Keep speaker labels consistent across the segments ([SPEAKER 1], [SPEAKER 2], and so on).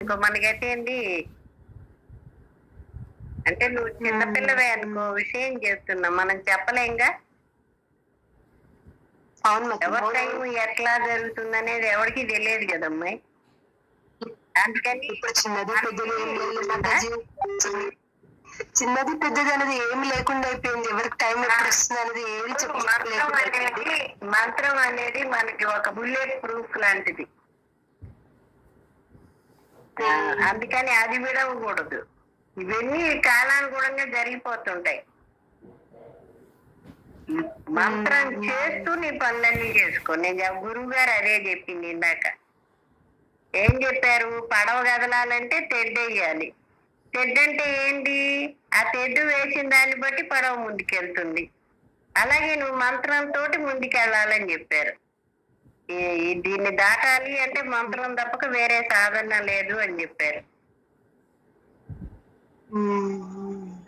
[SPEAKER 1] ఇంకో మనకైతే ఏంటి అంటే నువ్వు చిన్నపిల్లవే అనుకో, విషయం చేస్తున్నా మనం చెప్పలేంగా. ఎవరి టైం ఎట్లా జరుగుతుంది అనేది ఎవరికి తెలియదు కదమ్మాయి. అందుకని
[SPEAKER 2] చిన్నది పెద్దది అనేది ఏమి లేకుండా అయిపోయింది. ఎవరికి టైం ఎప్పుడు వస్తుంది అనేది ఏమి
[SPEAKER 1] మంత్రం అనేది మనకి ఒక బుల్లెట్ ప్రూఫ్ లాంటిది. అందుకని అది విడవకూడదు. ఇవన్నీ కాలానుగుణంగా జరిగిపోతుంటాయి. మంత్రం చేస్తూ నీ పనులన్నీ చేసుకో. నేను గురువు గారు అదే చెప్పింది ఇందాక. ఏం చెప్పారు? పడవ కదలాలంటే తెడ్డు వేయాలి. తెడ్డు అంటే ఏంటి? ఆ తెడ్డు వేసిన దాన్ని బట్టి పడవ ముందుకెళ్తుంది. అలాగే నువ్వు మంత్రంతో ముందుకెళ్ళాలని చెప్పారు. దీన్ని దాటాలి అంటే మంత్రం తప్పక వేరే సాధన లేదు అని చెప్పారు.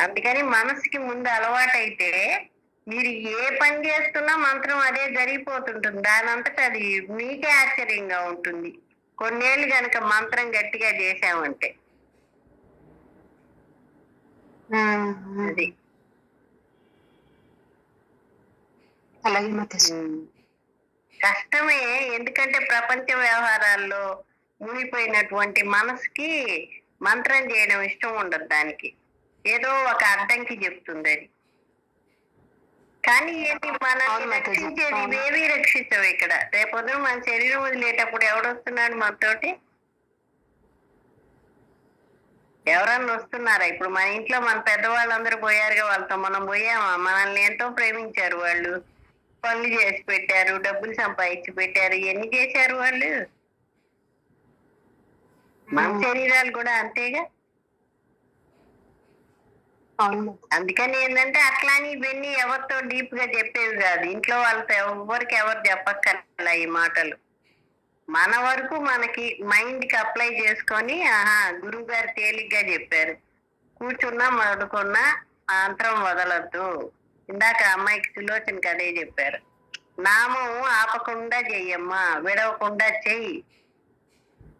[SPEAKER 1] అందుకని మనసుకి ముందు అలవాటైతే మీరు ఏ పని చేస్తున్నా మంత్రం అదే జరిగిపోతుంటుంది. దానంతట అది మీకే ఆశ్చర్యంగా ఉంటుంది. కొన్నేళ్ళు కనుక మంత్రం గట్టిగా చేసామంటే అది కష్టమే. ఎందుకంటే ప్రపంచ వ్యవహారాల్లో మునిగిపోయినటువంటి మనసుకి మంత్రం చేయడం ఇష్టం ఉండదు. దానికి ఏదో ఒక అడ్డంకి చెప్తుంది అది. కానీ ఏంటి, మనల్ని రక్షించేది ఇవేవి రక్షించవు. ఇక్కడ రేపొద్దు మన శరీరం వదిలేటప్పుడు ఎవడొస్తున్నాడు మనతోటి? ఎవరన్నా వస్తున్నారా? ఇప్పుడు మన ఇంట్లో మన పెద్దవాళ్ళందరూ పోయారుగా, వాళ్ళతో మనం పోయామా? మనల్ని ఎంతో ప్రేమించారు వాళ్ళు, పనులు చేసి పెట్టారు, డబ్బులు సంపాదించి పెట్టారు, ఎన్ని చేశారు వాళ్ళు. మన శరీరాలు కూడా అంతేగా. అందుకని ఏంటంటే అట్లాని ఇవన్నీ ఎవరితో డీప్ గా చెప్పేది కాదు. ఇంట్లో వాళ్ళతో ఎవరికి ఎవరు చెప్పక్కర్లా ఈ మాటలు. మన వరకు మనకి మైండ్ కి అప్లై చేసుకొని, గురువు గారు తేలిగ్గా చెప్పారు, కూర్చున్నా మడుకున్నా మంత్రం వదలద్దు. ఇందాక అమ్మాయికి సులోచనకి అదే చెప్పారు. నామం ఆపకుండా చెయ్యమ్మా, విడవకుండా చెయ్యి,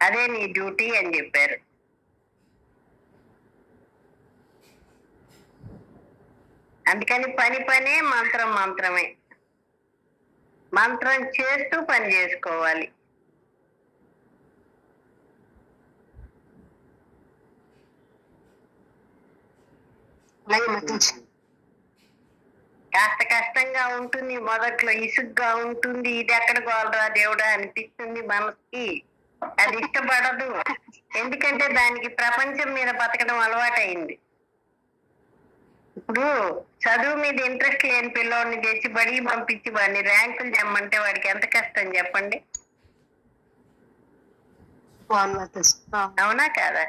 [SPEAKER 1] అదే నీ డ్యూటీ అని చెప్పారు. అందుకని పనే మంత్రం మంత్రమే. మంత్రం చేస్తూ పని చేసుకోవాలి. కాస్త కష్టంగా ఉంటుంది మొదట్లో, ఇసుగ్గా ఉంటుంది. ఇది ఎక్కడ గోలరా దేవుడా అనిపిస్తుంది మనసుకి. అది ఇష్టపడదు. ఎందుకంటే దానికి ప్రపంచం మీద బతకడం అలవాటైంది. ఇప్పుడు చదువు మీద ఇంట్రెస్ట్ లేని పిల్లోడిని తెచ్చి బడికి పంపించి వాడిని ర్యాంకులు తెమ్మంటే వాడికి ఎంత కష్టం చెప్పండి. అవునా కాదా?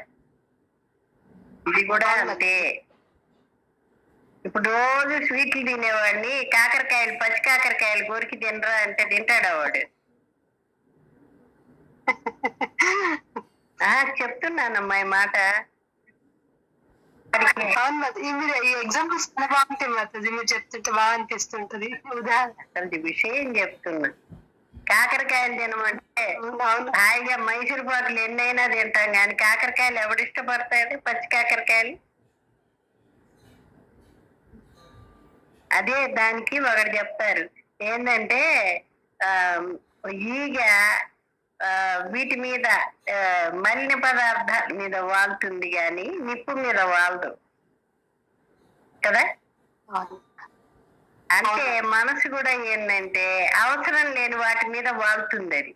[SPEAKER 1] ఇది కూడా అంతే. ఇప్పుడు రోజు స్వీట్లు తినేవాడిని కాకరకాయలు, పచ్చి కాకరకాయలు కోరికి తినరా అంటే తింటాడా వాడు? చెప్తున్నానమ్మా ఈ మాట.
[SPEAKER 2] ఎగ్జాంపుల్స్ బాగుంటాయి మాతాజీ, మీరు చెప్తుంటే బాగా అనిపిస్తుంటది.
[SPEAKER 1] అసలు విషయం చెప్తున్నా. కాకరకాయలు తినమంటే హాయిగా మైసూరు పాకులు ఎన్నైనా తింటాం, కానీ కాకరకాయలు ఎవడు ఇష్టపడతాడు? పచ్చి కాకరకాయలు. అదే దానికి ఒకటి చెప్తారు ఏంటంటే, ఈగ వీటి మీద మలిన పదార్థాల మీద వాళ్తుంది కానీ నిప్పు మీద వాలదు కదా. అంటే మనసు కూడా ఏంటంటే అవసరం లేని వాటి మీద వాళ్తుంది. అది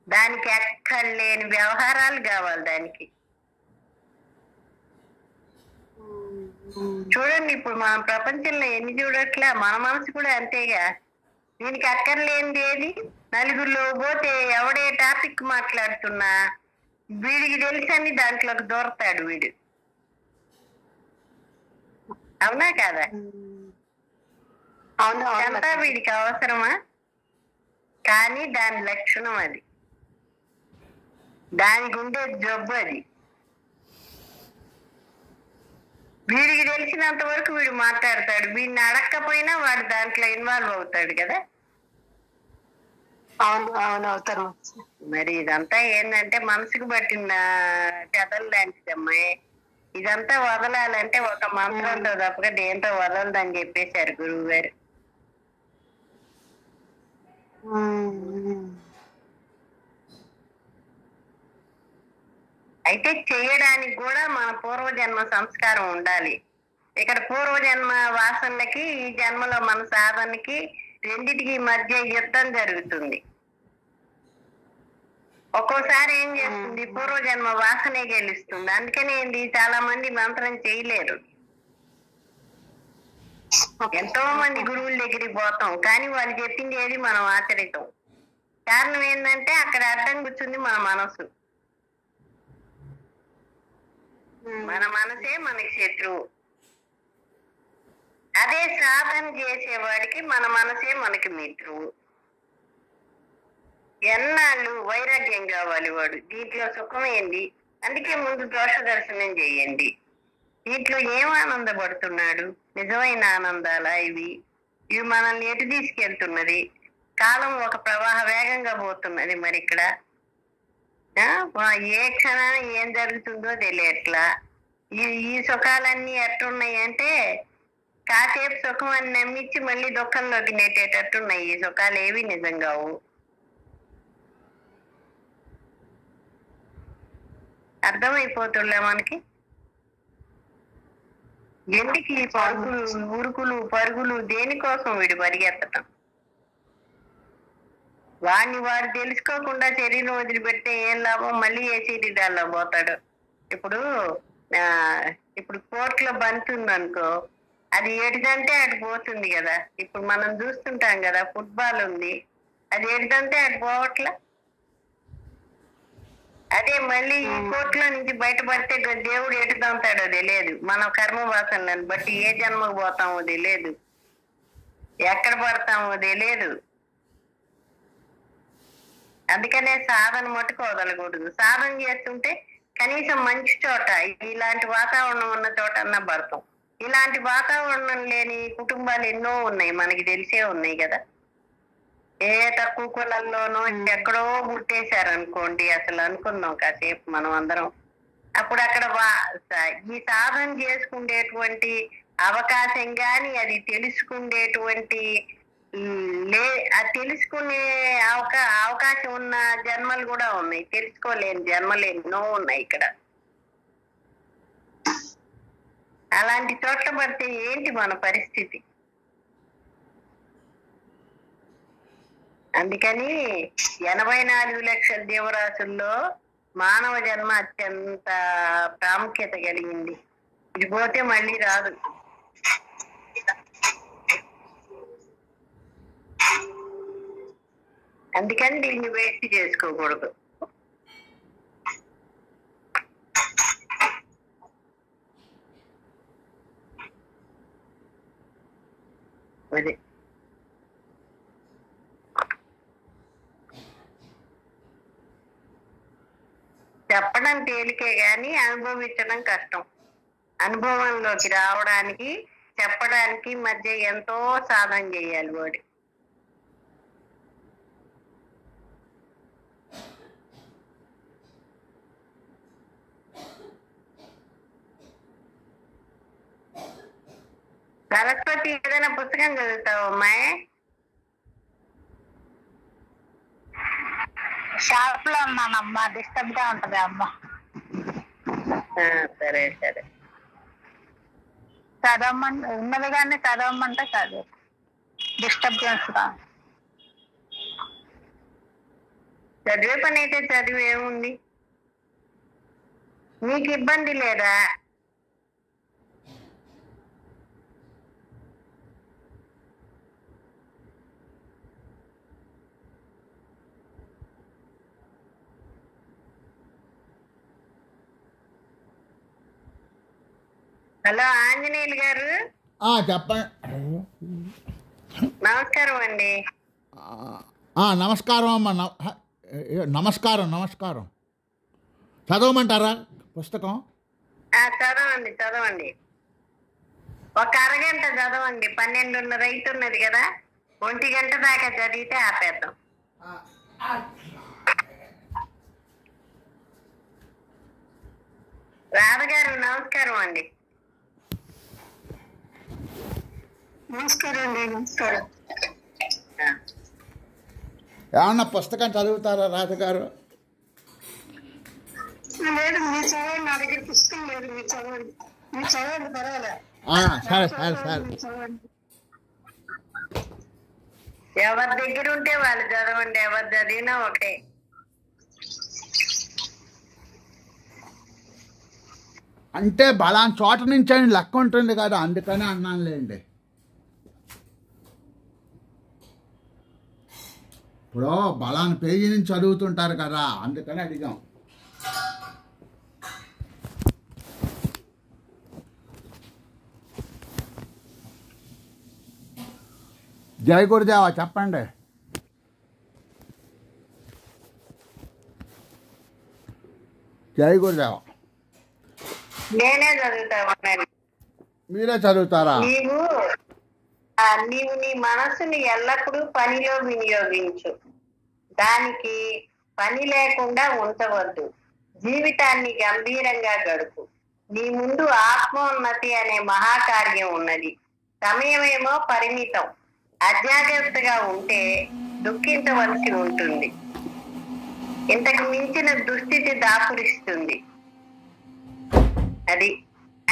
[SPEAKER 1] దానికి ఎక్కడ లేని వ్యవహారాలు కావాలి దానికి. చూడండి ఇప్పుడు మన ప్రపంచంలో ఎన్ని చూడట్లా, మన మనసు కూడా అంతేగా. దీనికి అక్కర్లేనిది ఏది? నలుగురిలో పోతే ఎవడే టాపిక్ మాట్లాడుతున్నా వీడికి తెలుసని దాంట్లోకి దూరతాడు వీడు. అవునా కాదా? అంతా వీడికి అవసరమా? కానీ దాని లక్షణం అది, దానికి ఉండే జబ్బు అది. వీడికి తెలిసినంత వరకు వీడు మాట్లాడతాడు, వీడిని అడక్కపోయినా వాడు దాంట్లో ఇన్వాల్వ్ అవుతాడు కదా.
[SPEAKER 2] అవును అవును అవుతారు.
[SPEAKER 1] మరి ఇదంతా ఏంటంటే మనసుకు పట్టిన చెదలు లాంటిది అమ్మాయి. ఇదంతా వదలాలంటే ఒక మంత్రంతో తప్పక దేంతో వదలదని చెప్పేశారు గురువు గారు. అయితే చేయడానికి కూడా మన పూర్వజన్మ సంస్కారం ఉండాలి. ఇక్కడ పూర్వజన్మ వాసనలకి ఈ జన్మలో మన సాధనకి రెండిటికి మధ్య యుద్ధం జరుగుతుంది. ఒక్కోసారి ఏం చేస్తుంది, పూర్వజన్మ వాసనే గెలుస్తుంది. అందుకనే ఏంటి, చాలా మంది మంత్రం చేయలేరు. ఎంతో మంది గురువుల దగ్గరికి పోతాం, కానీ వాళ్ళు చెప్పింది ఏది మనం ఆచరితం. కారణం ఏంటంటే అక్కడ అడ్డం కూర్చుంది మన మనసు. మన మనసే మనకి శత్రువు. అదే సాధన చేసేవాడికి మన మనసే మనకి మిత్రువు. ఎన్నాళ్ళు వైరాగ్యం కావాలి వాడు. దీంట్లో సుఖం ఏంది? అందుకే ముందు దోష దర్శనం చేయండి. దీంట్లో ఏం ఆనందపడుతున్నాడు? నిజమైన ఆనందాలా ఇవి? ఇవి మనల్ని ఎటు తీసుకెళ్తున్నది? కాలం ఒక ప్రవాహ వేగంగా పోతున్నది. మరి ఇక్కడ ఏ క్షణాన ఏం జరుగుతుందో తెలియట్లా. ఈ సుఖాలన్నీ ఎట్టున్నాయి అంటే కాసేపు సుఖం అని నమ్మించి మళ్ళీ దుఃఖంలోకి నెట్టేటట్టున్నాయి. ఈ సుఖాలు ఏవి నిజం కావు. అర్థమైపోతుండే మనకి. ఎందుకు ఈ పరుగులు, ఉరుకులు పరుగులు? దేనికోసం వీడు పరిగెత్తటం? వాడిని వాడు తెలుసుకోకుండా శరీరం వదిలిపెడితే ఏం లాభం? మళ్ళీ ఏ శరీరాల్లో పోతాడు. ఇప్పుడు కోర్టులో బంతి ఉందనుకో, అది ఎడిదంటే అటు పోతుంది కదా. ఇప్పుడు మనం చూస్తుంటాం కదా, ఫుట్బాల్ ఉంది, అది ఎడిదంటే అటు పోవట్లా. అదే మళ్ళీ ఈ కోర్టులో నుంచి బయటపడితే దేవుడు ఎటు దంతాడో తెలియదు. మన కర్మ వాసనలను బట్టి ఏ జన్మకు పోతామో తెలియదు, ఎక్కడ పడతామో తెలియదు. అందుకనే సాధన మటుకు వదలకూడదు. సాధన చేస్తుంటే కనీసం మంచి చోట, ఇలాంటి వాతావరణం ఉన్న చోట అన్నా పడతాం. ఇలాంటి వాతావరణం లేని కుటుంబాలు ఎన్నో ఉన్నాయి, మనకి తెలిసే ఉన్నాయి కదా. ఏ తక్కువ కులంలోనో ఎక్కడో పుట్టేశారనుకోండి, అసలు అనుకున్నాం కాసేపు మనం అందరం. అప్పుడు అక్కడ ఈ సాధన చేసుకునేటువంటి అవకాశం గాని, అది తెలుసుకునేటువంటి అది తెలుసుకునే అవకాశం ఉన్న జన్మలు కూడా ఉన్నాయి. తెలుసుకోలేని జన్మలు ఎన్నో ఉన్నాయి ఇక్కడ. అలాంటి చోట్ల పడితే ఏంటి మన పరిస్థితి? అందుకని 84 లక్షల జీవరాశుల్లో మానవ జన్మ అత్యంత ప్రాముఖ్యత కలిగింది. ఇది పోతే మళ్ళీ రాదు. అందుకని దీన్ని వేస్ట్ చేసుకోకూడదు. అదే చెప్పడం తేలికే గాని అనుభవించడం కష్టం. అనుభవంలోకి రావడానికి, చెప్పడానికి మధ్య ఎంతో సాధన చేయాలి వాడు. సరస్వతి, ఏదైనా పుస్తకం చదువుతావు అమ్మాయి?
[SPEAKER 3] షాప్ లో ఉన్నానమ్మా, డిస్టర్బ్ గా ఉంటది అమ్మా.
[SPEAKER 1] సరే సరే,
[SPEAKER 3] చదవమంటే ఉన్నది కానీ చదవమంటే చదువు, డిస్టర్బెన్స్ గా.
[SPEAKER 1] చదివే పని అయితే చదివి ఏముంది, నీకు ఇబ్బంది లేదా? హలో ఆంజనేయులు గారు,
[SPEAKER 4] చెప్పండి.
[SPEAKER 1] నమస్కారం అండి.
[SPEAKER 4] నమస్కారం అమ్మ. నమస్కారం నమస్కారం. చదవమంటారా పుస్తకం?
[SPEAKER 1] చదవండి చదవండి, ఒక అరగంట చదవండి. 12:30 అవుతున్నది కదా, 1 గంట దాకా చదివితే ఆపేద్దాం. రాధగారు నమస్కారం అండి.
[SPEAKER 2] నమస్కారం అండి. నమస్కారం.
[SPEAKER 4] ఏమన్నా పుస్తకం చదువుతారా రాజుగారు?
[SPEAKER 2] లేదు, మీరు చదవండి. నా దగ్గర పుస్తకం లేదు, మీరు చదవండి. మీరు చదవండి, పర్వాలే.
[SPEAKER 4] సరే సరే సరే.
[SPEAKER 2] మీరు చదవండి.
[SPEAKER 1] ఎవరి దగ్గర ఉంటే వాళ్ళు చదవండి, ఎవరు చదివినా ఒకటే.
[SPEAKER 4] అంటే బలాన్ చోట నుంచి అని లెక్క ఉంటుంది కదా, అందుకని అన్నానులేండి. ఇప్పుడు బలాన్ పేజీ నుంచి చదువుతుంటారు కదా, అందుకని అడిగాం. జై గురుదేవా చెప్పండి. జై గురుదేవా.
[SPEAKER 1] నేనే చదువుతామన్నాను.
[SPEAKER 4] మీరే చదువుతారా?
[SPEAKER 1] నీవు నీ మనసుని ఎల్లప్పుడూ పనిలో వినియోగించు. దానికి పని లేకుండా ఉంచవద్దు. జీవితాన్ని గంభీరంగా గడుపు. నీ ముందు ఆత్మోన్నతి అనే మహాకార్యం ఉన్నది. సమయమేమో పరిమితం. అజాగ్రత్తగా ఉంటే దుఃఖించవలసి ఉంటుంది. ఇంతకు మించిన దుస్థితి దాపురిస్తుంది. అది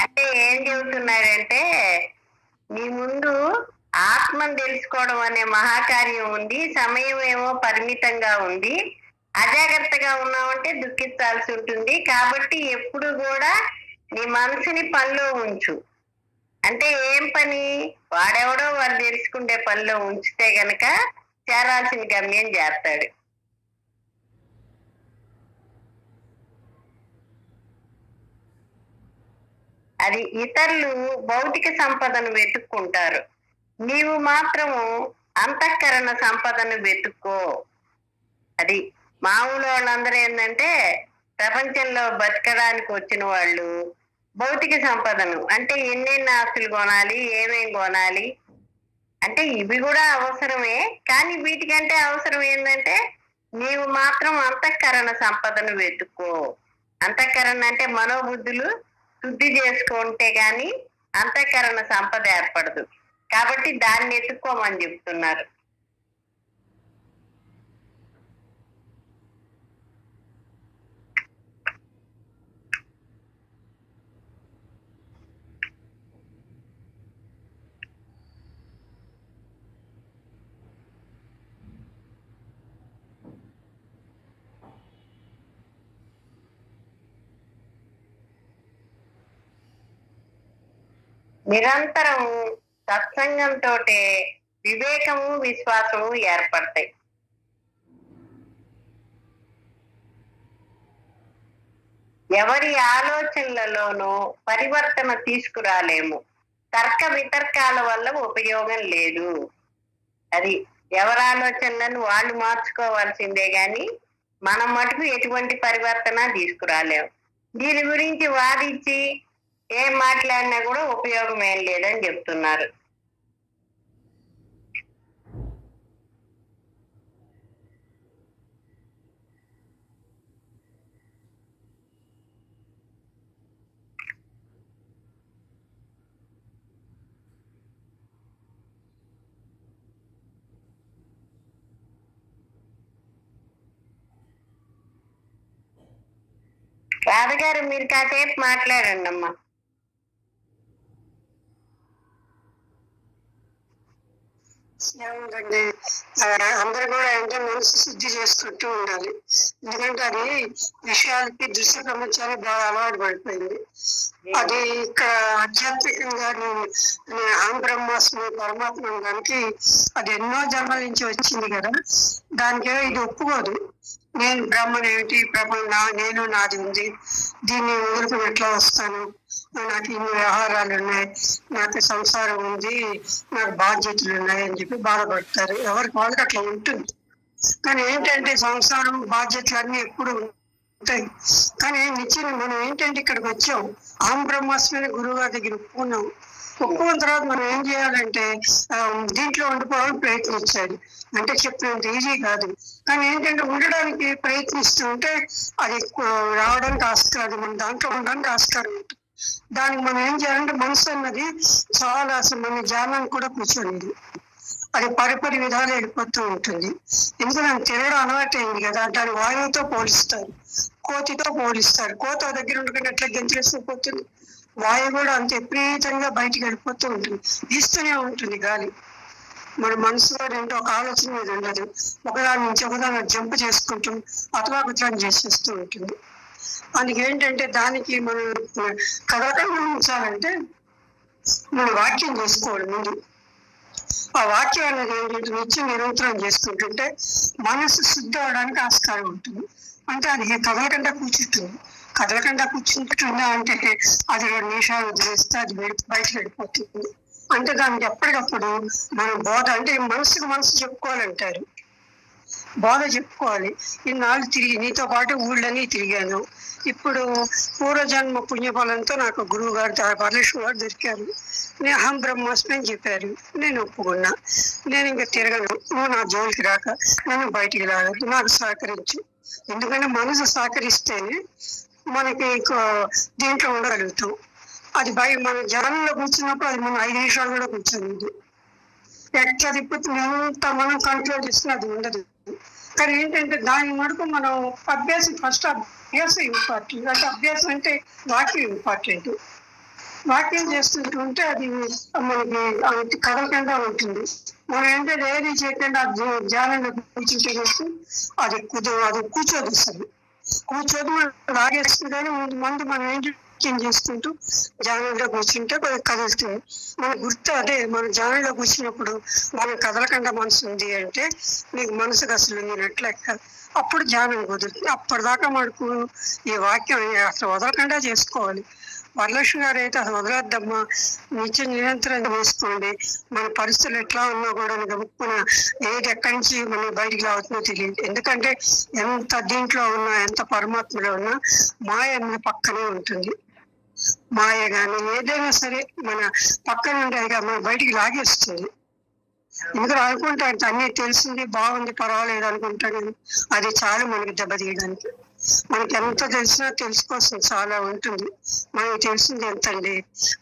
[SPEAKER 1] అంటే ఏం చెబుతున్నాడంటే, నీ ముందు ఆత్మను తెలుసుకోవడం అనే మహాకార్యం ఉంది. సమయం ఏమో పరిమితంగా ఉంది. అజాగ్రత్తగా ఉన్నామంటే దుఃఖించాల్సి ఉంటుంది. కాబట్టి ఎప్పుడు కూడా నీ మనసుని పనిలో ఉంచు. అంటే ఏం పని? వాడెవడో వాడు తెలుసుకుంటే పనిలో ఉంచితే గనక చేరాల్సిన గమ్యం చేస్తాడు. అది ఇతరులు భౌతిక సంపదను వెతుక్కుంటారు, నీవు మాత్రము అంతఃకరణ సంపదను వెతుక్కో. అది మామూలు వాళ్ళందరూ ఏంటంటే ప్రపంచంలో బతకడానికి వచ్చిన వాళ్ళు భౌతిక సంపదను అంటే ఎన్నెన్ని ఆస్తులు కొనాలి, ఏమేం కొనాలి అంటే ఇవి కూడా అవసరమే. కానీ వీటికంటే అవసరం ఏంటంటే నీవు మాత్రం అంతఃకరణ సంపదను వెతుక్కో. అంతఃకరణ అంటే మనోబుద్ధులు శుద్ధి చేసుకుంటే గాని అంతఃకరణ సంపద ఏర్పడదు. కాబట్టి దాన్ని ఎత్తుక్కోమని చెప్తున్నారు. నిరంతరం సత్సంగంతో వివేకము విశ్వాసము ఏర్పడతాయి. ఎవరి ఆలోచనలలోనూ పరివర్తన తీసుకురాలేము. తర్క వితర్కాల వల్ల ఉపయోగం లేదు. అది ఎవరి ఆలోచనలను వాళ్ళు మార్చుకోవాల్సిందే గాని మనం మటుకు ఎటువంటి పరివర్తన తీసుకురాలేము. దీని గురించి వాదించి ఏం మాట్లాడినా కూడా ఉపయోగం ఏం లేదని చెప్తున్నారు. రాధగారు మీరు కాసేపు మాట్లాడండి అమ్మా.
[SPEAKER 2] ఏముందండి, అందరు కూడా అంటే మనసు శుద్ధి చేసుకుంటూ ఉండాలి. ఎందుకంటే అది విషయాలకి దృశ్య ప్రపంచానికి బాగా అలవాటు పడిపోయింది. అది ఇక్కడ ఆధ్యాత్మికంగా అహం బ్రహ్మాస్మి పరమాత్మ దానికి అది ఎన్నో జన్మల నుంచి వచ్చింది కదా, దానికేమో ఇది ఒప్పుకోదు. నేను బ్రహ్మను ఏమిటి, నేను నాది ఉంది, దీన్ని వదులుకుని ఎట్లా వస్తాను, నాకు ఇన్ని వ్యవహారాలు ఉన్నాయి, నాకు సంసారం ఉంది, నాకు బాధ్యతలు ఉన్నాయి అని చెప్పి బాధపడతారు. ఎవరికి వాళ్ళకి అట్లా ఉంటుంది. కానీ ఏంటంటే సంసారం బాధ్యతలు అన్నీ ఎప్పుడు ఉంటాయి. కానీ నిత్యం మనం ఏంటంటే ఇక్కడికి వచ్చాం, అహం బ్రహ్మాస్మి గురువు గారి దగ్గర ఒప్పుకున్నాం. ఒప్పుకున్న తర్వాత మనం ఏం చేయాలంటే దీంట్లో ఉండిపోవాలని ప్రయత్నించాలి. అంటే చెప్పినంత ఈజీ కాదు, కానీ ఏంటంటే ఉండడానికి ప్రయత్నిస్తూ ఉంటే అది రావడానికి ఆస్కారం, మన దాంట్లో ఉండడానికి ఆస్కారం ఉంటుంది. దానికి మనం ఏం చేయాలంటే మనసు అన్నది చాలా అసలు మన ధ్యానానికి కూడా కూర్చోలేదు, అది పరిపరి విధాలు వెళ్ళిపోతూ ఉంటుంది. ఎందుకంటే తిరగడం అలవాటు అయింది కదా, దాన్ని వాయువుతో పోలిస్తారు, కోతితో పోలిస్తారు. కోత దగ్గర ఉండకుండా ఎట్లా గెంతులేసిపోతుంది, వాయువు కూడా అంత విపరీతంగా బయటికి వెళ్ళిపోతూ ఉంటుంది, వీస్తూనే ఉంటుంది గాలి. మన మనసులో ఏంటో ఒక ఆలోచన మీద ఉండదు, ఒకదాని నుంచి ఒకదాని జంప్ చేసుకుంటూ అతలాకుతలం చేసేస్తూ ఉంటుంది. అందుకేంటంటే దానికి మనం కదలకుండా ఉంచాలంటే మనం వాక్యం చేసుకోవాలి ముందు. ఆ వాక్యం అనేది ఏంటంటే నిత్యం నిరంతరం చేసుకుంటుంటే మనసు శుద్ధి అవడానికి ఆస్కారం ఉంటుంది. అంటే అది కదలకుండా కూర్చుంటుంది. కదలకుండా కూర్చుంటుందా అంటే అది 2 నిమిషాలు వదిలేస్తే అది బయటకు వెళ్ళిపోతుంది. అంటే దానికి ఎప్పటికప్పుడు మనం బోధ, అంటే మనసుకు మనసు చెప్పుకోవాలంటారు, బోధ చెప్పుకోవాలి. ఇన్నాళ్ళు తిరిగి నీతో పాటు ఊళ్ళని తిరిగాను, ఇప్పుడు పూర్వజన్మ పుణ్యఫలంతో నాకు గురువు గారు వరలక్ష్మి గారు దొరికారు, నేను అహం బ్రహ్మాస్మి అని చెప్పారు, నేను ఒప్పుకున్నా. నేను ఇంకా తిరగను, నువ్వు నా జోలికి రాక, నన్ను బయటికి రాగదు, నాకు సహకరించు. ఎందుకంటే మనసు సహకరిస్తేనే మనకి దీంట్లో ఉండగలుగుతాం. అది మన జనంలో కూర్చున్నప్పుడు అది మనం 5 నిమిషాలు కూడా కూర్చోలేదు. ఎట్లా తిప్పుతుంది ఎంత మనం కంట్రోల్ చేస్తే అది ఉండదు. కానీ ఏంటంటే దాని మటుకు మనం అభ్యాసం, ఫస్ట్ అభ్యాసం ఇంపార్టెంట్. అంటే అభ్యాసం అంటే వాక్యం ఇంపార్టెంట్. వాక్యం చేస్తుంటే అది మనకి కదలకుండా ఉంటుంది. మనం ఏంటంటే ఏది చేయకుండా ధ్యానంలో కూర్చుంటే అది కూర్చోదు. అసలు కూర్చోదు, మనం లాగేస్తుంది. కానీ ముందు మనం ఏంటి చేసుకుంటూ ధ్యానంలో కూర్చుంటే కదులుతుంది. మన గుర్తు అదే, మన ధ్యానంలో కూర్చున్నప్పుడు మనం కదలకుండా మనసు ఉంది అంటే నీకు మనసుకు అసలు ఉందినట్లు లెక్క. అప్పుడు ధ్యానం కుదురుతుంది. అప్పటిదాకా మనకు ఈ వాక్యం అసలు వదలకుండా చేసుకోవాలి. వరలక్ష్మి గారు అయితే అసలు వదలద్దమ్మా, నిత్యం నిరంతరం వేసుకోండి, మన పరిస్థితులు ఎట్లా ఉన్నా కూడా గబుక్కున ఏది ఎక్కడి నుంచి మనం బయటికి రావచ్చునో తెలియదు. ఎందుకంటే ఎంత దీంట్లో ఉన్నా, ఎంత పరమాత్మలో ఉన్నా మాయ మన పక్కనే ఉంటుంది. మాయ కానీ ఏదైనా సరే మన పక్కన ఉండేదిగా మన బయటికి లాగేస్తుంది. ఎందుకంటే అనుకుంటా అంటే అన్నీ తెలిసింది, బాగుంది, పర్వాలేదు అనుకుంటాను, అది చాలు మనకి దెబ్బతీయడానికి. మనకి ఎంత తెలిసినా తెలుసుకోవాల్సిన చాలా ఉంటుంది. మనకి తెలిసింది ఎంతండి,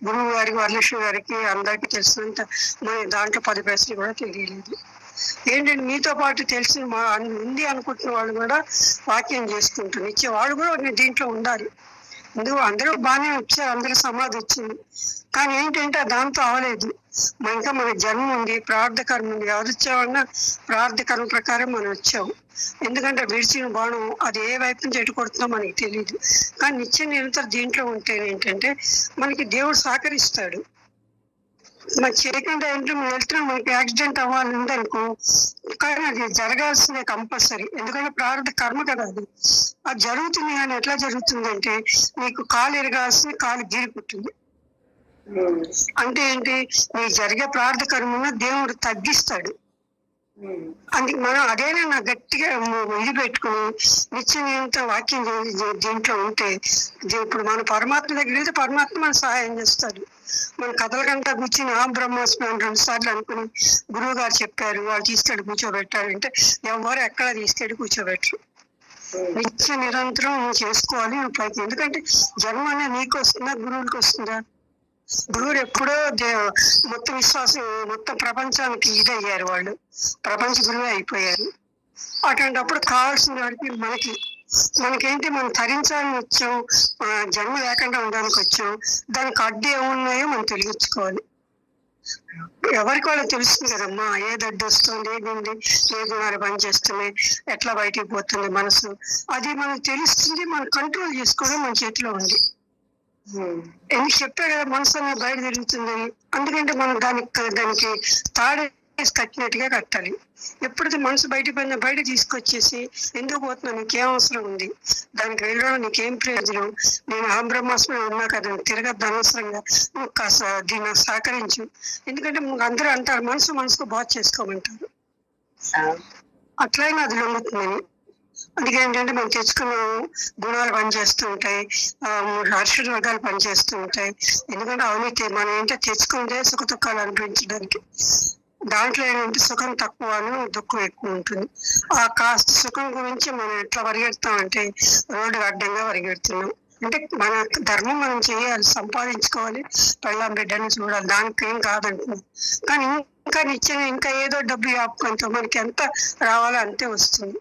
[SPEAKER 2] గురువు గారికి, వరలక్ష్మి గారికి, అందరికీ తెలిసినంత మన దాంట్లో 10 పైసలు కూడా తెలియలేదు. ఏంటంటే మీతో పాటు తెలిసిన ఉంది అనుకుంటున్న వాళ్ళు కూడా వాక్యం చేసుకుంటారు, ఇచ్చే వాళ్ళు కూడా దీంట్లో ఉండాలి. ఎందుకు అందరూ బాగానే వచ్చారు, అందరూ సమాధి వచ్చింది. కానీ ఏంటంటే దాంతో అవలేదు. ఇంకా మన జన్మ ఉంది, ప్రార్థ కర్మ ఉంది. ఎవరు వచ్చామన్నా ప్రార్థ కర్మ ప్రకారం మనం వచ్చాము. ఎందుకంటే విడిచిన బాణం అది ఏ వైపు నుంచి ఎటు కొడుతుందో మనకి తెలియదు. కానీ నిత్యం నిరంతరం దీంట్లో ఉంటే ఏంటంటే మనకి దేవుడు సహకరిస్తాడు. మనకి చేయకుండా ఏంటంటే మనం వెళ్తున్నాం, మనకి యాక్సిడెంట్ అవ్వాలి ఉందనుకో, కానీ అది జరగాల్సిందే కంపల్సరీ. ఎందుకంటే ప్రారంభ కర్మ కదా అది జరుగుతుంది. కానీ ఎట్లా జరుగుతుందంటే నీకు కాలు ఎరగాల్సింది కాలు గీరి పుట్టింది అంటే ఏంటి, నీ జరిగే ప్రార్థ కర్మను దేవుడు తగ్గిస్తాడు. అందుకే మనం అదేనా నాకు గట్టిగా ఇది పెట్టుకుని నిత్యం వాక్యం దీంట్లో ఉంటే ఇప్పుడు మన పరమాత్మ దగ్గర వెళ్తే పరమాత్మ మన సహాయం చేస్తాడు. మన కథలకంతా కూర్చుని ఆ బ్రహ్మాస్మి 2 సార్లు అనుకుని గురువు గారు చెప్పారు, వాళ్ళు తీసుకెళ్ళి కూర్చోబెట్టారంటే ఎవరు ఎక్కడ తీసుకెళ్ళి కూర్చోబెట్టరు. నిత్య నిరంతరం చేసుకోవాలి ప్రయత్నం. ఎందుకంటే జన్మ అనేది నీకు వస్తుందా, గురువులకు వస్తుందా? గురువులు ఎప్పుడో మొత్తం విశ్వాసం, మొత్తం ప్రపంచానికి ఇదయ్యారు, వాళ్ళు ప్రపంచ గురువే అయిపోయారు. అటువంటిప్పుడు కావాల్సిన వాడికి మనకేంటి, మనం తరించాలని వచ్చాం, జన్మ లేకుండా ఉండడానికి వచ్చాం. దానికి అడ్డు ఏమున్నాయో మనం తెలియచుకోవాలి. ఎవరికి వాళ్ళు తెలుస్తుంది కదమ్మా, ఏది అడ్డు వస్తుంది, ఏది ఏ గుణాలు పనిచేస్తున్నాయి, ఎట్లా బయటికి పోతుంది మనసు, అది మనకు తెలుస్తుంది. మనం కంట్రోల్ చేసుకోవడం మన చేతిలో ఉంది. ఎందుకు చెప్పా కదా మనసు అనేది బయట తిరుగుతుందని. అందుకంటే మనం దానికి తాడేసి కట్టినట్టుగా కట్టాలి. ఎప్పుడైతే మనసు బయట పైన బయట తీసుకొచ్చేసి ఎందుకు పోతున్నా, నీకేం అవసరం ఉంది, దానికి వెళ్ళడం నీకేం ప్రయోజనం, నేను అహం బ్రహ్మాస్మి ఉన్నా కదా, తిరగద్దు అనవసరంగా, నువ్వు కాస్త దీన్ని సహకరించు. ఎందుకంటే అందరూ అంటారు మనసుకు బాధ చేసుకోమంటారు, అట్లయినా అది లొంగుతుందని. అందుకే ఏంటంటే మనం తెచ్చుకున్న గుణాలు పనిచేస్తూ ఉంటాయి, హర్షణ వర్గాలు పనిచేస్తూ ఉంటాయి. ఎందుకంటే అవినీతి మనం ఏంటో తెచ్చుకుంటే సుఖ దుఃఖాలు అనిపించడానికి. దాంట్లో ఏంటంటే సుఖం తక్కువను దుఃఖం ఎక్కువ ఉంటుంది. ఆ కాస్త సుఖం గురించి మనం ఎట్లా పరిగెడతామంటే రోడ్డు అడ్డంగా పరిగెడుతున్నాం. అంటే మన ధర్మం మనం చేయాలి, సంపాదించుకోవాలి, పెళ్ళాం బిడ్డని చూడాలి, దానికి ఏం కాదంటున్నాం. కానీ ఇంకా నిత్యం ఇంకా ఏదో డబ్బు వ్యాపకంతో మనకి ఎంత రావాలో అంతే వస్తుంది.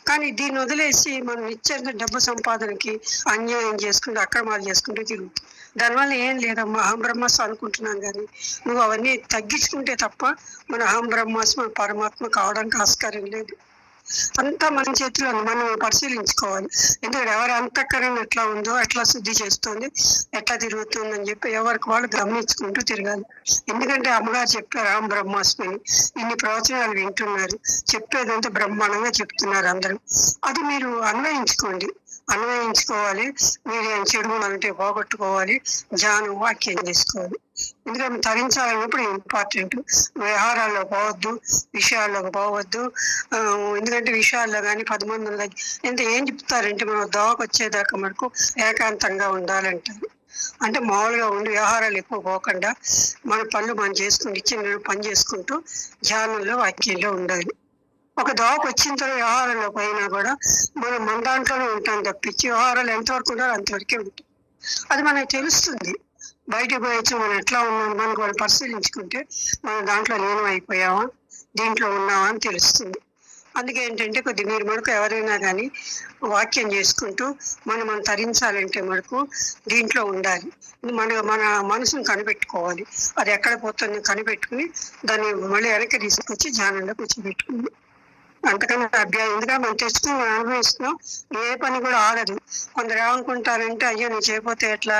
[SPEAKER 2] కానీ దీన్ని వదిలేసి మనం నిత్యంగా డబ్బు సంపాదనకి అన్యాయం చేసుకుంటూ అక్రమాలు చేసుకుంటూ తిరుగుతాం. దానివల్ల ఏం లేదమ్మా, అహం బ్రహ్మాస్మి అనుకుంటున్నాం కానీ నువ్వు అవన్నీ తగ్గించుకుంటే తప్ప మన అహం బ్రహ్మాస్మి పరమాత్మ కావడానికి ఆస్కారం లేదు. అంతా మన చేతిలో మనం పరిశీలించుకోవాలి. ఎందుకంటే ఎవరి అంతఃకరణ ఎట్లా ఉందో, ఎట్లా శుద్ధి చేస్తుంది, ఎట్లా తిరుగుతుంది అని చెప్పి ఎవరికి వాళ్ళు గమనించుకుంటూ తిరగాలి. ఎందుకంటే అమ్మగారు చెప్పారు అహం బ్రహ్మాస్మిని, ఇన్ని ప్రవచనాలు వింటున్నారు, చెప్పేదంతా బ్రహ్మాండంగా చెప్తున్నారు అందరూ. అది మీరు అన్వయించుకోవాలి. మీరు చెడు అంటే పోగొట్టుకోవాలి, జ్ఞానం వాక్యం చేసుకోవాలి. ఎందుకంటే తరించాలన్నప్పుడు ఇంపార్టెంట్. వ్యవహారాల్లో పోవద్దు, విషయాల్లోకి పోవద్దు. ఎందుకంటే విషయాల్లో కానీ 10 మంది ఎంత ఏం చెప్తారంటే మనం దోవకు వచ్చేదాకా మనకు ఏకాంతంగా ఉండాలంటారు. అంటే మామూలుగా ఉండి వ్యవహారాలు ఎక్కువ పోకుండా మన పనులు మనం చేసుకుంటూ ఇచ్చిన పని చేసుకుంటూ ధ్యానంలో వాక్యంలో ఉండాలి. ఒక దోవకు వచ్చిన తర్వాత వ్యవహారంలో పోయినా కూడా మనం మన దాంట్లోనే ఉంటాం తప్పించి వ్యవహారాలు ఎంతవరకు ఉండాలో అంతవరకే ఉంటాం. అది మనకు తెలుస్తుంది. బయటకు పోయొచ్చు మనం ఎట్లా ఉన్నాం మనకు వాళ్ళు పరిశీలించుకుంటే మనం దాంట్లో లీనం అయిపోయామా, దీంట్లో ఉన్నామా అని తెలుస్తుంది. అందుకే ఏంటంటే కొద్ది మీరు మనకు ఎవరైనా కానీ వాక్యం చేసుకుంటూ మనం తరించాలంటే మనకు దీంట్లో ఉండాలి. మన మనసును కనిపెట్టుకోవాలి. అది ఎక్కడ పోతుందో కనిపెట్టుకుని దాన్ని మళ్ళీ వెనక్కి తీసుకొచ్చి ధ్యానంలో కూర్చోబెట్టుకుంది. అంతకన్నా అభ్యాసం. ఎందుకంటే మనం తెచ్చుకుని మనం అనుభవిస్తున్నాం, ఏ పని కూడా ఆగదు. కొందరు ఏమనుకుంటారంటే అయ్యో నేను చేయకపోతే ఎట్లా,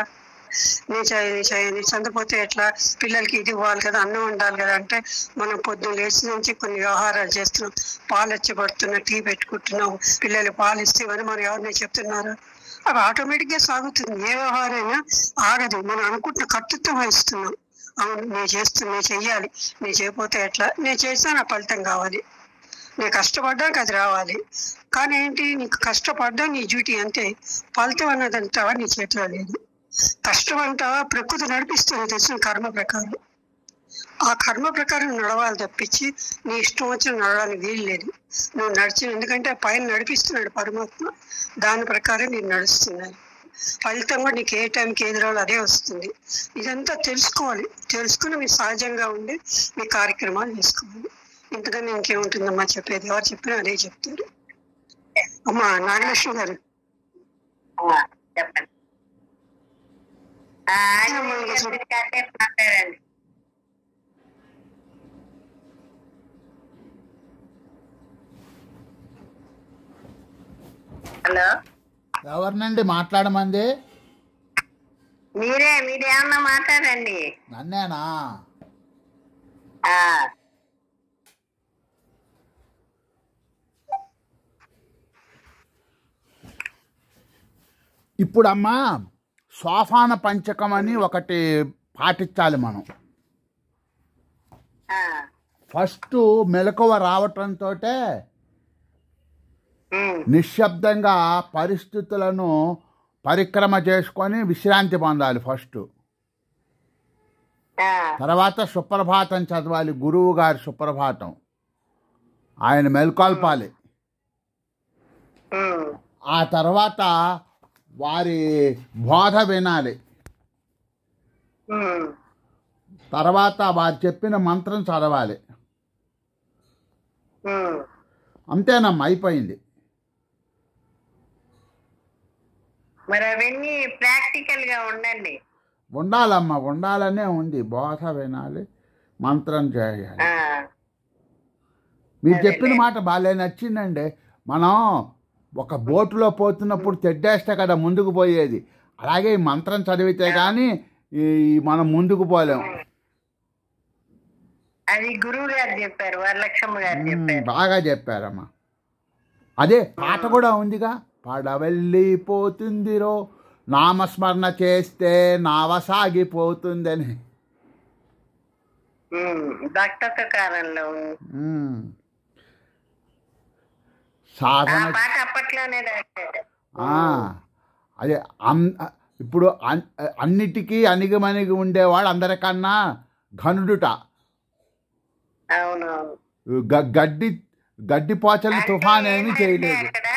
[SPEAKER 2] నేను చందపోతే ఎట్లా, పిల్లలకి ఇది ఇవ్వాలి కదా, అన్నం ఉండాలి కదా. అంటే మనం పొద్దున్న లేచి నుంచి కొన్ని వ్యవహారాలు చేస్తున్నాం, పాలు వచ్చబడుతున్నాం, టీ పెట్టుకుంటున్నాం, పిల్లలు పాలు ఇస్తేవని మనం ఎవరిని చెప్తున్నారు. అవి ఆటోమేటిక్గా సాగుతుంది. ఏ వ్యవహారైనా ఆగదు. మనం అనుకుంటున్న కర్తృత్వం వహిస్తున్నాం. అవును నేను చెయ్యాలి, నేను చేయకపోతే ఎట్లా, నేను చేసినా నా ఫలితం కావాలి, నేను కష్టపడ్డాక అది రావాలి. కానీ ఏంటి, నీకు కష్టపడ్డా నీ డ్యూటీ అంతే, ఫలితం అన్నది అంటావా నీ చేతిలో లేదు. కష్టం అంటావా ప్రకృతి నడిపిస్తుంది తెలిసిన కర్మ ప్రకారం. ఆ కర్మ ప్రకారం నడవాలి తప్పించి నీ ఇష్టం వచ్చిన నడవడానికి వీలు లేదు. నువ్వు ఎందుకంటే పైన నడిపిస్తున్నాడు పరమాత్మ, దాని ప్రకారం నేను నడుస్తున్నాను. ఫలితం కూడా నీకు ఏ టైంకి ఏది రావాలో అదే వస్తుంది. ఇదంతా తెలుసుకోవాలి. తెలుసుకుని మీరు సహజంగా ఉండి మీ కార్యక్రమాలు చేసుకోవాలి. ఇంతకన్నా ఇంకేముంటుందమ్మా చెప్పేది? ఎవరు చెప్పినా అదే చెప్తారు. అమ్మా నాగలక్ష్మి గారు
[SPEAKER 1] చెప్పండి. మాట్లాడండి. హలో,
[SPEAKER 4] ఎవరినండి మాట్లాడమంది?
[SPEAKER 1] మీరేమన్నా మాట్లాడండి.
[SPEAKER 4] నన్నేనా? ఇప్పుడమ్మా సోపాన పంచకం అని ఒకటి పాటించాలి మనం. ఫస్ట్ మెలకువ రావటంతో నిశ్శబ్దంగా పరిస్థితులను పరిక్రమ చేసుకొని విశ్రాంతి పొందాలి ఫస్ట్. తర్వాత సుప్రభాతం చదవాలి, గురువు గారి సుప్రభాతం, ఆయన మెల్కొల్పాలి. ఆ తర్వాత వారి బోధ వినాలి. తర్వాత వారు చెప్పిన మంత్రం చదవాలి. అంతేనమ్మా, అయిపోయింది.
[SPEAKER 1] మరి అవన్నీ ప్రాక్టికల్ గా ఉండండి.
[SPEAKER 4] ఉండాలమ్మా, ఉండాలనే ఉంది. బోధ వినాలి, మంత్రం చేయాలి. మీరు చెప్పిన మాట బాగా నచ్చిందండి. మనం ఒక బోటులో పోతున్నప్పుడు తెడ్డేస్తే కదా ముందుకు పోయేది, అలాగే ఈ మంత్రం చదివితే కానీ మనం ముందుకు పోలేము.
[SPEAKER 1] అది గురువు గారు చెప్పారు, వరలక్ష్మ గారు చెప్పారు.
[SPEAKER 4] బాగా చెప్పారమ్మా. అదే పాట కూడా ఉందిగా, పడవెళ్ళిపోతుందిరో నామస్మరణ చేస్తే నావ సాగిపోతుందని.
[SPEAKER 1] భక్తత్వ కాలంలో
[SPEAKER 4] సాధన
[SPEAKER 1] పాట అప్పట్లోనే రాశాడు.
[SPEAKER 4] ఆ, అదే ఇప్పుడు అన్నిటికీ అణిగిమణిగి ఉండేవాడు అందరికన్నా ఘనుడుట.
[SPEAKER 1] అవునవును.
[SPEAKER 4] గడ్డి పోచల్ని తుఫాన్ ఏమీ చేయలేదు.
[SPEAKER 1] అక్కడ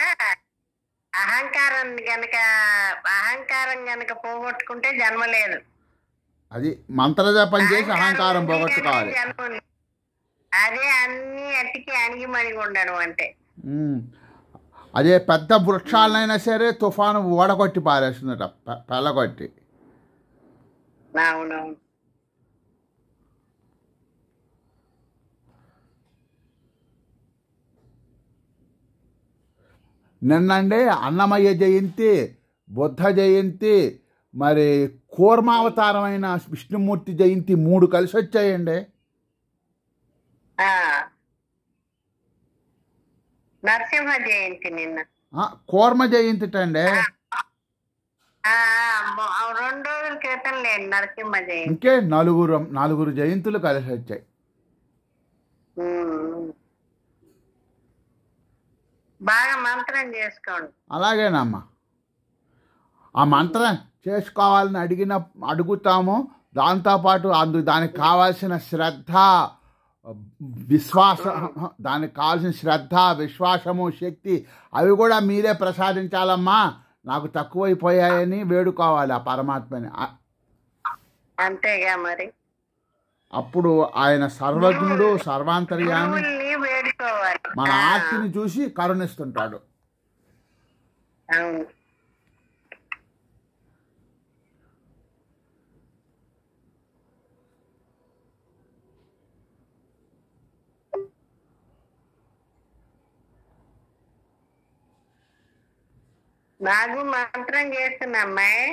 [SPEAKER 1] అహంకారం గనక పోగొట్టుకుంటే జన్మ లేదు.
[SPEAKER 4] అది మంత్రజపం చేసి అహంకారం పోగొట్టుకోవాలి.
[SPEAKER 1] జన్మ ఉంది. అదే అన్ని అట్టికి అణిగి మణిగి ఉండడం అంటే.
[SPEAKER 4] అదే పెద్ద వృక్షాలనైనా సరే తుఫాను ఓడగొట్టి పారేస్తుందట, పెళ్ళగొట్టి.
[SPEAKER 1] అవునవును.
[SPEAKER 4] నిన్నండి అన్నమయ్య జయంతి, బుద్ధ జయంతి, మరి కూర్మావతారమైన విష్ణుమూర్తి జయంతి 3 కలిసి వచ్చాయండి.
[SPEAKER 1] నరసింహ జయంతి నిన్న.
[SPEAKER 4] కూర్మ జయంతి అండి
[SPEAKER 1] 2 రోజుల క్రితం లేదు నరసింహ జయంతి.
[SPEAKER 4] ఇంకే 4 జయంతులు కలిసి వచ్చాయి.
[SPEAKER 1] బాగా మంత్రం చేసుకోండి.
[SPEAKER 4] అలాగేనమ్మా, ఆ మంత్రం చేసుకోవాలని అడుగుతాము. దాంతోపాటు దానికి కావాల్సిన శ్రద్ధ, విశ్వాసము, శక్తి అవి కూడా మీరే ప్రసాదించాలమ్మా. నాకు తక్కువైపోయాయని వేడుకోవాలి ఆ పరమాత్మని.
[SPEAKER 1] అంతేగా మరి.
[SPEAKER 4] అప్పుడు ఆయన సర్వజ్ఞుడు, సర్వాంతర్యామి,
[SPEAKER 1] వేడుకోవాలి.
[SPEAKER 4] మన ఆర్తిని చూసి కరుణిస్తుంటాడు.
[SPEAKER 1] అవును. నాకు మంత్రం చేస్తున్నా అమ్మాయి.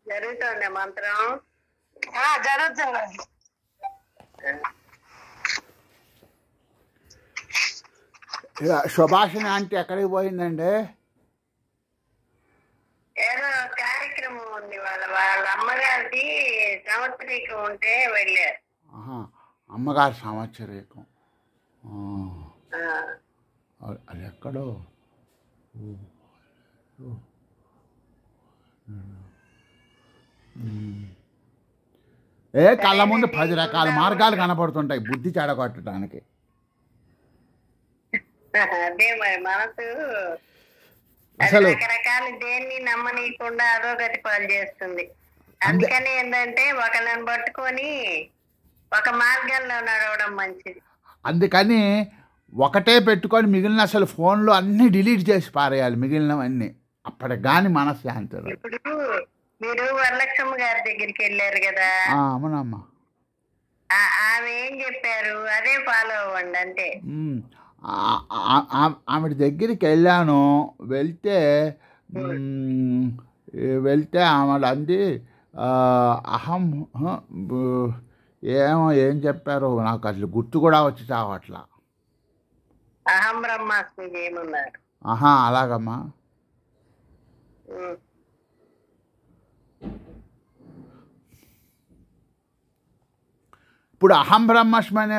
[SPEAKER 1] జరుగుతుందా మంత్రం?
[SPEAKER 2] జరుగుతుంది.
[SPEAKER 4] సుభాషిణి అంటే ఎక్కడికి పోయిందండి?
[SPEAKER 1] ఏదో కార్యక్రమం ఉంది, వాళ్ళ అమ్మగారిది సంవత్సరీకం ఉంటే వెళ్ళారు.
[SPEAKER 4] అమ్మగారి సంవత్సరీకం అది ఎక్కడో. కళ్ళ ముందు 10 రకాల మార్గాలు కనపడుతుంటాయి బుద్ధి చెడగొట్టడానికి.
[SPEAKER 1] అదే మరి మనసు
[SPEAKER 4] అసలు
[SPEAKER 1] రకరకాల దేన్ని నమ్మనీయకుండా అధోగతి పాలు చేస్తుంది. అందుకని ఏంటంటే ఒకళ్ళని పట్టుకొని ఒక మార్గంలో నడవడం మంచిది.
[SPEAKER 4] అందుకని ఒకటే పెట్టుకొని మిగిలిన అసలు ఫోన్లో అన్నీ డిలీట్ చేసి పారేయాలి, మిగిలినవన్నీ. అప్పటికి కానీ మనశ్శాంతి.
[SPEAKER 1] ఇప్పుడు మీరు వరలక్ష్మ గారి దగ్గరికి వెళ్ళారు కదా.
[SPEAKER 4] అవునమ్మా.
[SPEAKER 1] ఆమె ఏం చెప్పారు అదే ఫాలో అవ్వండి అంతే.
[SPEAKER 4] ఆవిడ దగ్గరికి వెళ్ళాను. వెళ్తే ఆమె అంది ఏం చెప్పారు నాకు అసలు గుర్తు కూడా వచ్చి చావట్లా.
[SPEAKER 1] అహం బ్రహ్మాస్మి ఏమన్నారు?
[SPEAKER 4] అలాగమ్మా. ఇప్పుడు అహం బ్రహ్మాస్మి అనే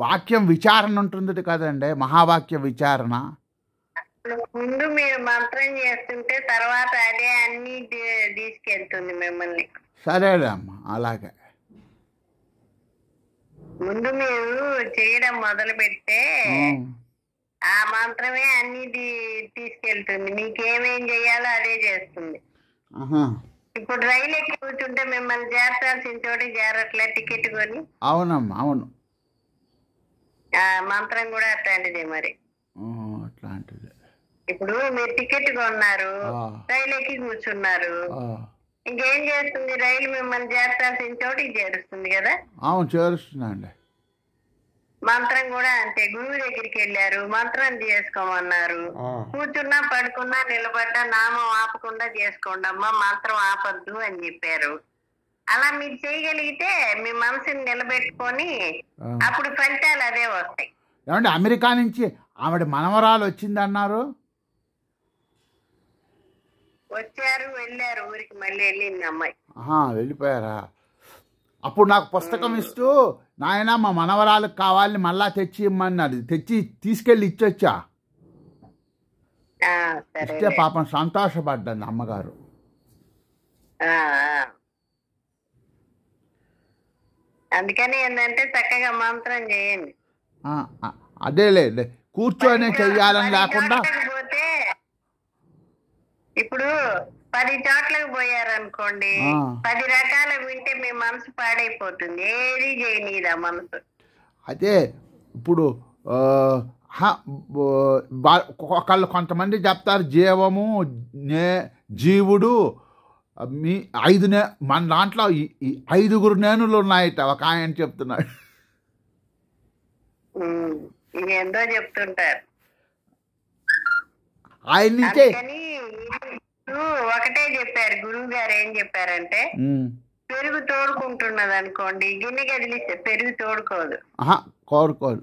[SPEAKER 4] వాక్యం విచారణ ఉంటుంది కదండి, మహావాక్య విచారణ.
[SPEAKER 1] ముందు మీరు మంత్రం చేస్తుంటే తర్వాత అదే అన్ని తీసుకెళ్తుంది మిమ్మల్ని.
[SPEAKER 4] సరేలే అమ్మా, అలాగే.
[SPEAKER 1] ముందు మీరు చేయడం మొదలు పెడితే ఆ మంత్రమే అన్ని తీసుకెళ్తుంది. మీకేమేం చెయ్యాలో అదే చేస్తుంది. ఇప్పుడు రైలు ఎక్కి కూర్చుంటే మిమ్మల్ని చేర్చాల్సిన చోటు చేరట్లే టికెట్ కొని.
[SPEAKER 4] అవునమ్మా, అవును.
[SPEAKER 1] మంత్రం కూడా అట్లాంటిదే మరి.
[SPEAKER 4] అట్లాంటిదే.
[SPEAKER 1] ఇప్పుడు మీరు టికెట్ కొన్నారు, రైలు ఎక్కి కూర్చున్నారు, ఇంకేం చేస్తుంది? రైలు మిమ్మల్ని చేర్చాల్సిన చోటికి చేరుస్తుంది కదా.
[SPEAKER 4] అవును, చేరుస్తుందండి.
[SPEAKER 1] మంత్రం కూడా అంతే. గురువు దగ్గరికి వెళ్ళారు, మంత్రం చేసుకోమన్నారు. కూర్చున్నా, పడుకున్నా, నిలబడ్డా నామం ఆపకుండా చేసుకోండి అమ్మా, మంత్రం ఆపద్దు అని చెప్పారు. అలా మీరు చేయగలిగితే మీ మనసుని నిలబెట్టుకొని అప్పుడు ఫలితాలు అదే వస్తాయి.
[SPEAKER 4] ఏమంటే అమెరికా నుంచి ఆవిడ మనవరాలు వచ్చిందన్నారు.
[SPEAKER 1] వచ్చారు, వెళ్ళారు ఊరికి, మళ్ళీ వెళ్ళింది అమ్మాయి.
[SPEAKER 4] వెళ్ళిపోయారా? అప్పుడు నాకు పుస్తకం ఇస్తూ నాయన మా మనవరాలకు కావాలని మళ్ళా తెచ్చి ఇమ్మన్నది. తెచ్చి తీసుకెళ్ళి ఇచ్చొచ్చా. ఇస్తే పాపం సంతోషపడ్డాను అమ్మగారు.
[SPEAKER 1] అందుకని ఏంటంటే చక్కగా మంత్రం చేయండి.
[SPEAKER 4] అదేలే కూర్చొని చెయ్యాలని లేకుండా.
[SPEAKER 1] పోతే ఇప్పుడు 10 చోట్లకు పోయారనుకోండి, 10 రకాల వింటే మీ మనసు పాడైపోతుంది. ఏది చేయనీదా మనసు.
[SPEAKER 4] అదే ఇప్పుడు ఒకళ్ళు కొంతమంది చెప్తారు జీవము జీవుడు మీ 5 మన దాంట్లో 5 నేనులు ఉన్నాయట ఒక ఆయన చెప్తున్నాడు.
[SPEAKER 1] ఏందో చెప్తుంటారు
[SPEAKER 4] ఆయన నుంచే.
[SPEAKER 1] ఒకటే చెప్పారు గురువు గారు. ఏం చెప్పారంటే పెరుగు తోడుకుంటున్నది అనుకోండి, గిన్నె కదిలిస్తే పెరుగు తోడుకోదు,
[SPEAKER 4] కోరుకోదు.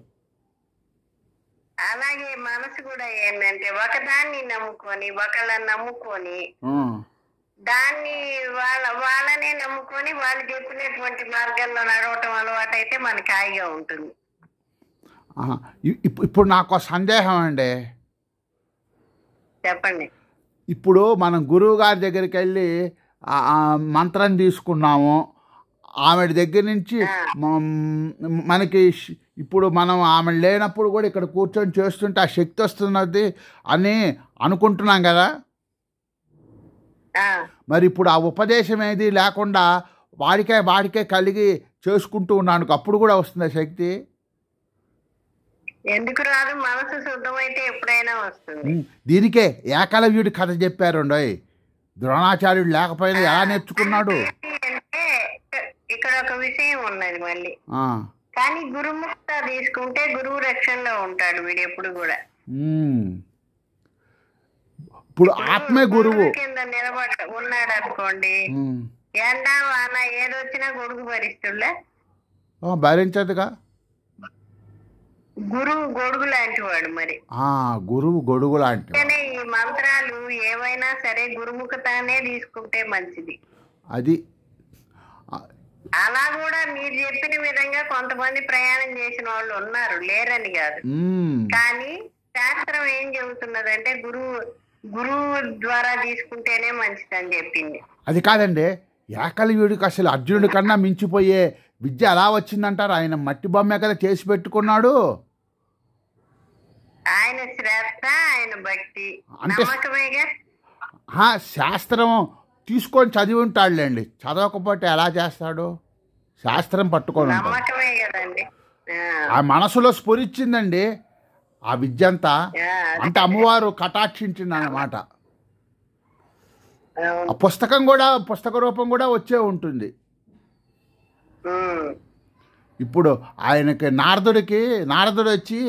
[SPEAKER 1] అలాగే మనసు కూడా ఏంటంటే ఒకదాన్ని నమ్ముకొని ఒకళ్ళని నమ్ముకొని దాన్ని వాళ్ళనే నమ్ముకొని వాళ్ళు చెప్పినటువంటి మార్గాల్లో నడవటం అలవాటు అయితే మనకి హాయిగా ఉంటుంది.
[SPEAKER 4] ఇప్పుడు నాకు సందేహం అండి.
[SPEAKER 1] చెప్పండి.
[SPEAKER 4] ఇప్పుడు మనం గురువు గారి దగ్గరికి వెళ్ళి మంత్రం తీసుకున్నాము, ఆమె దగ్గర నుంచి మనకి ఇప్పుడు మనం ఆమె లేనప్పుడు కూడా ఇక్కడ కూర్చొని చేస్తుంటే ఆ శక్తి వస్తున్నది అని అనుకుంటున్నాం కదా. మరి ఇప్పుడు ఆ ఉపదేశం ఏది లేకుండా వాడికే కలిగి చేసుకుంటూ ఉన్నాను, అప్పుడు కూడా వస్తుంది శక్తి.
[SPEAKER 1] ఎందుకు రాదు? మనసు శుద్ధమైతే ఎప్పుడైనా వస్తుంది.
[SPEAKER 4] దీనికే ఏకలవ్యుడి కథ చెప్పారు. ద్రోణాచార్యుడు లేకపోయినా ఎలా నేర్చుకున్నాడు
[SPEAKER 1] అంటే ఇక్కడ ఒక విషయం ఉన్నది మళ్ళీ. కానీ గురుముక్త తీసుకుంటే గురువు రక్షణలో ఉంటాడు వీడు ఎప్పుడు కూడా.
[SPEAKER 4] ఇప్పుడు ఆత్మే గురువు
[SPEAKER 1] కింద నిలబడ ఉన్నాడు అనుకోండి, ఎండా వాన ఏదొచ్చినా గొడుగు భరిస్తులే,
[SPEAKER 4] భరించదుగా.
[SPEAKER 1] గురువు గొడుగు లాంటి వాడు. మరి
[SPEAKER 4] గురువు గొడుగు లాంటి.
[SPEAKER 1] ఈ మంత్రాలు ఏవైనా సరే గురుముఖతానే తీసుకుంటే మంచిది.
[SPEAKER 4] అది
[SPEAKER 1] అలా కూడా మీరు చెప్పిన విధంగా కొంతమంది ప్రయాణం చేసిన వాళ్ళు ఉన్నారు, లేరని కాదు. కానీ శాస్త్రం ఏం చెబుతున్నదంటే గురువు ద్వారా తీసుకుంటేనే మంచిది అని చెప్పింది.
[SPEAKER 4] అది కాదండి, ఏకలవ్యుడికి అసలు అర్జునుడి కన్నా మించిపోయే విద్య ఎలా వచ్చిందంటారు? ఆయన మట్టి బొమ్మ కదా చేసి పెట్టుకున్నాడు.
[SPEAKER 1] ఆయన శ్రద్ధ, ఆయన భక్తి, నమ్మకమేగా.
[SPEAKER 4] శాస్త్రం తీసుకొని చదివి ఉంటాడులేండి, చదవకపోతే ఎలా చేస్తాడు? శాస్త్రం పట్టుకొని
[SPEAKER 1] నమ్మకమే కదండి.
[SPEAKER 4] ఆ మనసులో స్ఫురించిందండి ఆ విద్య అంతా. అంటే అమ్మవారు కటాక్షించింది అన్నమాట. ఆ పుస్తక రూపం కూడా వచ్చే ఉంటుంది. ఇప్పుడు ఆయనకి నారదుడు వచ్చి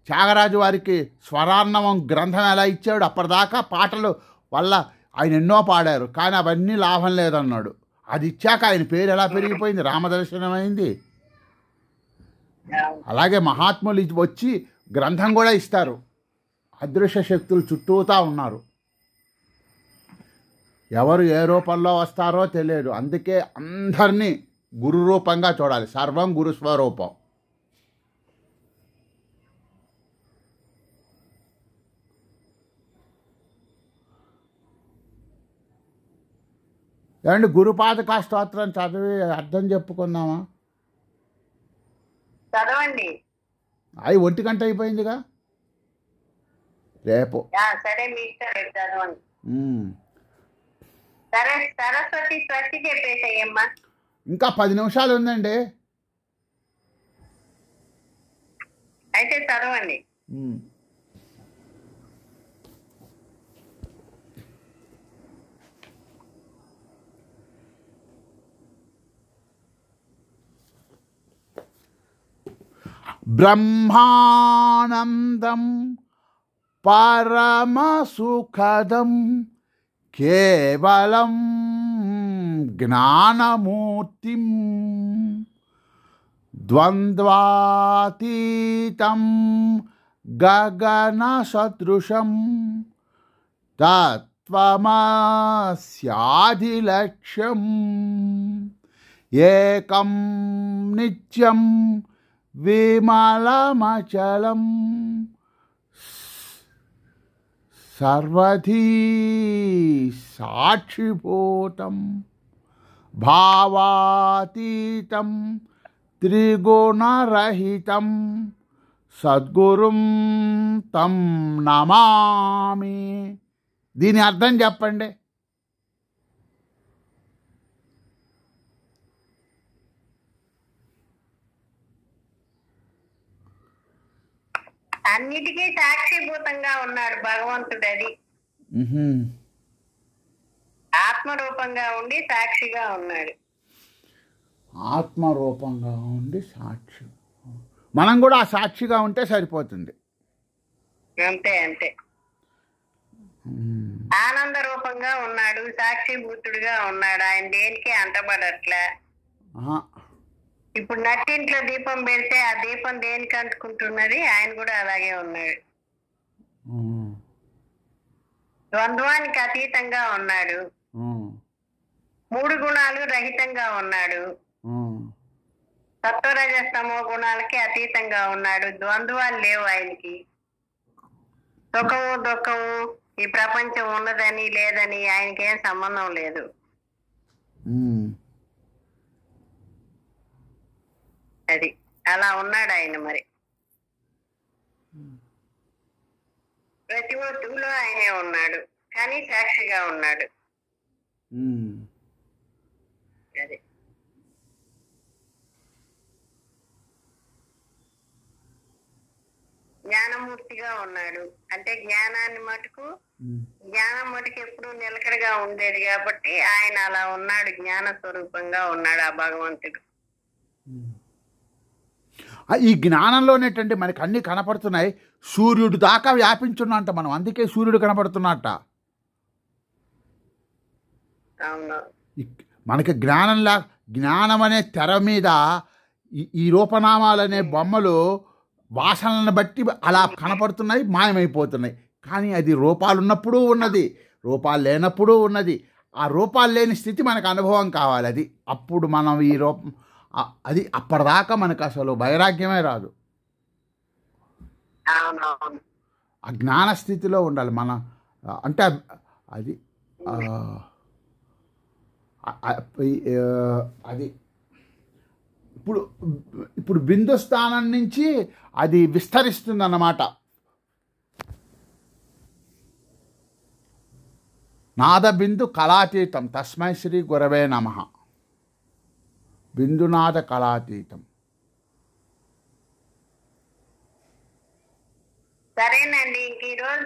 [SPEAKER 4] త్యాగరాజు వారికి స్వరాన్నవం గ్రంథం ఎలా ఇచ్చాడు. అప్పటిదాకా పాటలు వల్ల ఆయన ఎన్నో పాడారు, కానీ అవన్నీ లాభం లేదన్నాడు. అది ఇచ్చాక ఆయన పేరు ఎలా పెరిగిపోయింది, రామదర్శనం అయింది. అలాగే మహాత్ములు వచ్చి గ్రంథం కూడా ఇస్తారు. అదృశ్య శక్తులు చుట్టూతా ఉన్నారు, ఎవరు ఏ రూపంలో వస్తారో తెలియదు. అందుకే అందరినీ గురు రూపంగా చూడాలి. సర్వం గురు స్వరూపం. ఏమండి, గురుపాదకా స్తోత్రం చదివి అర్థం చెప్పుకుందామా?
[SPEAKER 1] చదవండి.
[SPEAKER 4] అవి 1 గంట అయిపోయిందిగా. రేపు
[SPEAKER 1] సరే, మీ ఇష్టం, రేపు చదవండి. సరే, సరస్వతి స్వస్తి చెప్పేసేయమ్మా.
[SPEAKER 4] ఇంకా 10 నిమిషాలు ఉందండి.
[SPEAKER 1] అయితే చదవండి.
[SPEAKER 4] బ్రహ్మానందం పరమసుఖదం కేవలం జ్ఞానమూర్తిం ద్వంద్వాతీతం గగనసదృశం తత్వమస్యాధిలక్ష్యం ఏకం నిత్యం విమలమచలం సర్వధీ సాక్షిభూతం భావాతీతం త్రిగుణరహితం సద్గురుం తం నమామి. దీని అర్థం చెప్పండి.
[SPEAKER 1] అన్నిటికీ సాక్షిభూతంగా ఉన్నాడు భగవంతుడు. అది ఆత్మరూపంగా ఉండి సాక్షిగా ఉన్నాడు.
[SPEAKER 4] ఆత్మరూపంగా ఉండి సాక్షి. మనం కూడా ఆ సాక్షిగా ఉంటే సరిపోతుంది.
[SPEAKER 1] అంతే అంతే. ఆనంద రూపంగా ఉన్నాడు, సాక్షిభూతుడుగా ఉన్నాడు. ఆయన దేనికి అంటబడట్లే. ఇప్పుడు నట్టింట్లో దీపం పెడితే ఆ దీపం దేనికి అంటుకుంటున్నది? ఆయన కూడా అలాగే ఉన్నాడు. ద్వంద్వానికి అతీతంగా ఉన్నాడు. 3 గుణాలు రహితంగా ఉన్నాడు. సత్వరజస్తమో గుణాలకి అతీతంగా ఉన్నాడు. ద్వంద్వాలు లేవు ఆయనకి. సుఖము దుఃఖము ఈ ప్రపంచం ఉన్నదని లేదని ఆయనకి ఏం సంబంధం లేదు. అది అలా ఉన్నాడు ఆయన. మరి ప్రతి వస్తువులో ఆయనే ఉన్నాడు, కానీ సాక్షిగా ఉన్నాడు. అది జ్ఞానమూర్తిగా ఉన్నాడు. అంటే జ్ఞానం మటుకు ఎప్పుడు నిలకడగా ఉండేది కాబట్టి ఆయన అలా ఉన్నాడు. జ్ఞాన స్వరూపంగా ఉన్నాడు ఆ భగవంతుడు.
[SPEAKER 4] ఈ జ్ఞానంలోనేటంటే మనకి అన్నీ కనపడుతున్నాయి. సూర్యుడు దాకా వ్యాపించున్నంట మనం, అందుకే సూర్యుడు కనపడుతున్నట్ట. మనకి జ్ఞానం అనే తెర మీద ఈ రూపనామాలనే బొమ్మలు వాసనలను బట్టి అలా కనపడుతున్నాయి, మాయమైపోతున్నాయి. కానీ అది రూపాలు ఉన్నప్పుడు ఉన్నది, రూపాలు లేనప్పుడు ఉన్నది. ఆ రూపాలు లేని స్థితి మనకు అనుభవం కావాలి. అది అప్పుడు మనం ఈ రూపం అది అప్పటిదాకా మనకు అసలు వైరాగ్యమే రాదు. ఆ జ్ఞాన స్థితిలో ఉండాలి మన. అంటే అది అది ఇప్పుడు బిందు స్థానం నుంచి అది విస్తరిస్తుంది అన్నమాట. నాద బిందు కళాతీతం తస్మై శ్రీ గురవే నమః. బిందునాద కళాతీతం.
[SPEAKER 1] సరేనండి, ఇంక ఈ రోజు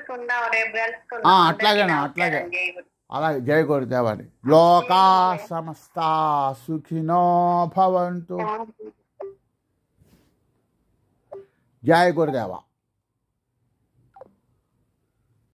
[SPEAKER 1] రేపు కలుసుకుందాం.
[SPEAKER 4] అట్లాగే అలాగే. జయ గురుదేవాని. లోకా సమస్తా సుఖినో భవంతు. జయ గురుదేవ.